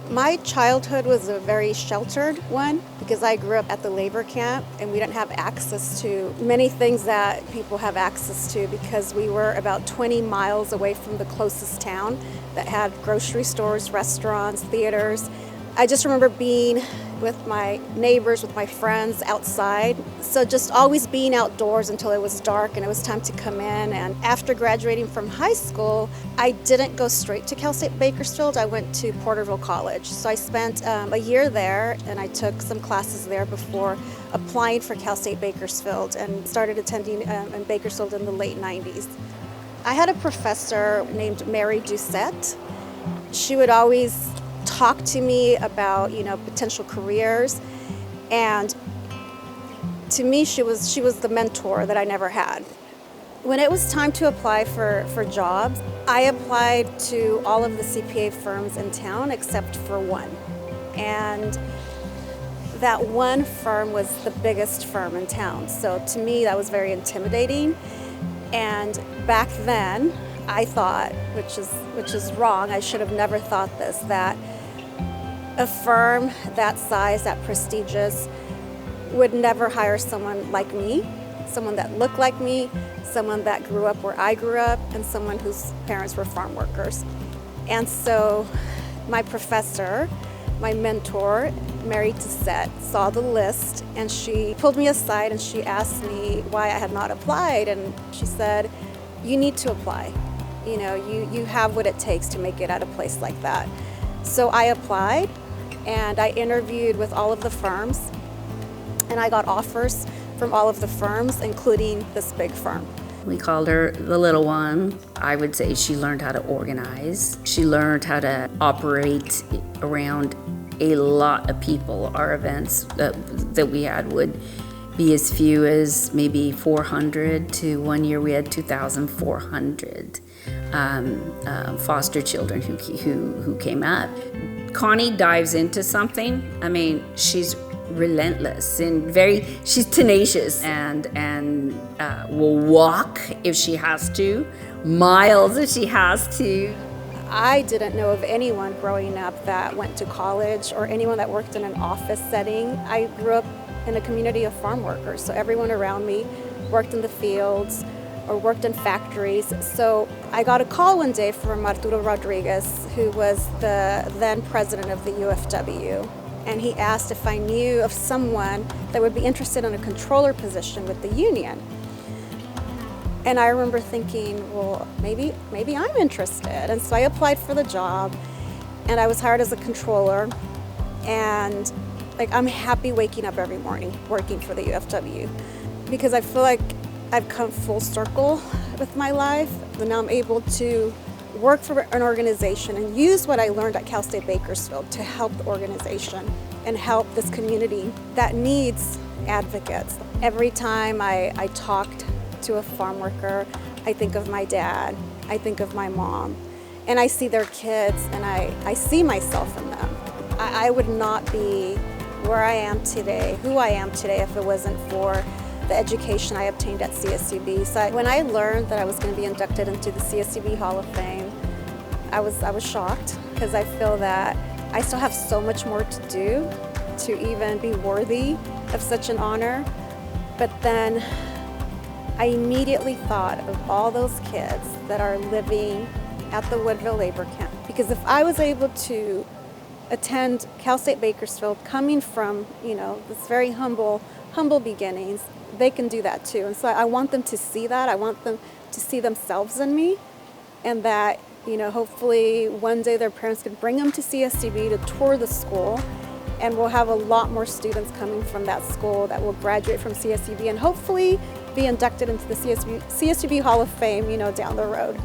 My childhood was a very sheltered one because I grew up at the labor camp and we didn't have access to many things that people have access to because we were about 20 miles away from the closest town that had grocery stores, restaurants, theaters. I just remember being with my neighbors, with my friends outside. So just always being outdoors until it was dark and it was time to come in. And after graduating from high school, I didn't go straight to Cal State Bakersfield. I went to Porterville College. So I spent a year there and I took some classes there before applying for Cal State Bakersfield and started attending in Bakersfield in the late 90s. I had a professor named Mary Doucette. She would always talk to me about, potential careers, and to me she was the mentor that I never had. When it was time to apply for jobs, I applied to all of the CPA firms in town except for one. And that one firm was the biggest firm in town. So to me that was very intimidating. And back then I thought, which is wrong, I should have never thought this, that a firm that size, that prestigious, would never hire someone like me, someone that looked like me, someone that grew up where I grew up, and someone whose parents were farm workers. And so my professor, my mentor, Mary Doucette, saw the list and she pulled me aside and she asked me why I had not applied. And she said, "You need to apply. You have what it takes to make it at a place like that." So I applied and I interviewed with all of the firms and I got offers from all of the firms, including this big firm. We called her the little one. I would say she learned how to organize. She learned how to operate around a lot of people. Our events that we had would be as few as maybe 400 to one year we had 2,400 foster children who came up. Connie dives into something. I mean, she's relentless and she's tenacious and will walk if she has to, miles if she has to. I didn't know of anyone growing up that went to college or anyone that worked in an office setting. I grew up in a community of farm workers, so everyone around me worked in the fields or worked in factories. So I got a call one day from Arturo Rodriguez, who was the then president of the UFW. And he asked if I knew of someone that would be interested in a controller position with the union. And I remember thinking, well, maybe I'm interested. And so I applied for the job and I was hired as a controller. And I'm happy waking up every morning working for the UFW because I feel like I've come full circle with my life. And now I'm able to work for an organization and use what I learned at Cal State Bakersfield to help the organization and help this community that needs advocates. Every time I talked to a farm worker, I think of my dad, I think of my mom, and I see their kids and I see myself in them. I would not be where I am today, who I am today, if it wasn't for the education I obtained at CSUB. So when I learned that I was going to be inducted into the CSUB Hall of Fame, I was shocked because I feel that I still have so much more to do to even be worthy of such an honor. But then I immediately thought of all those kids that are living at the Woodville Labor Camp. Because if I was able to attend Cal State Bakersfield coming from, this very humble beginnings, they can do that too. And so I want them to see that. I want them to see themselves in me, and that, hopefully one day their parents can bring them to CSUB to tour the school, and we'll have a lot more students coming from that school that will graduate from CSUB and hopefully be inducted into the CSUB Hall of Fame, down the road.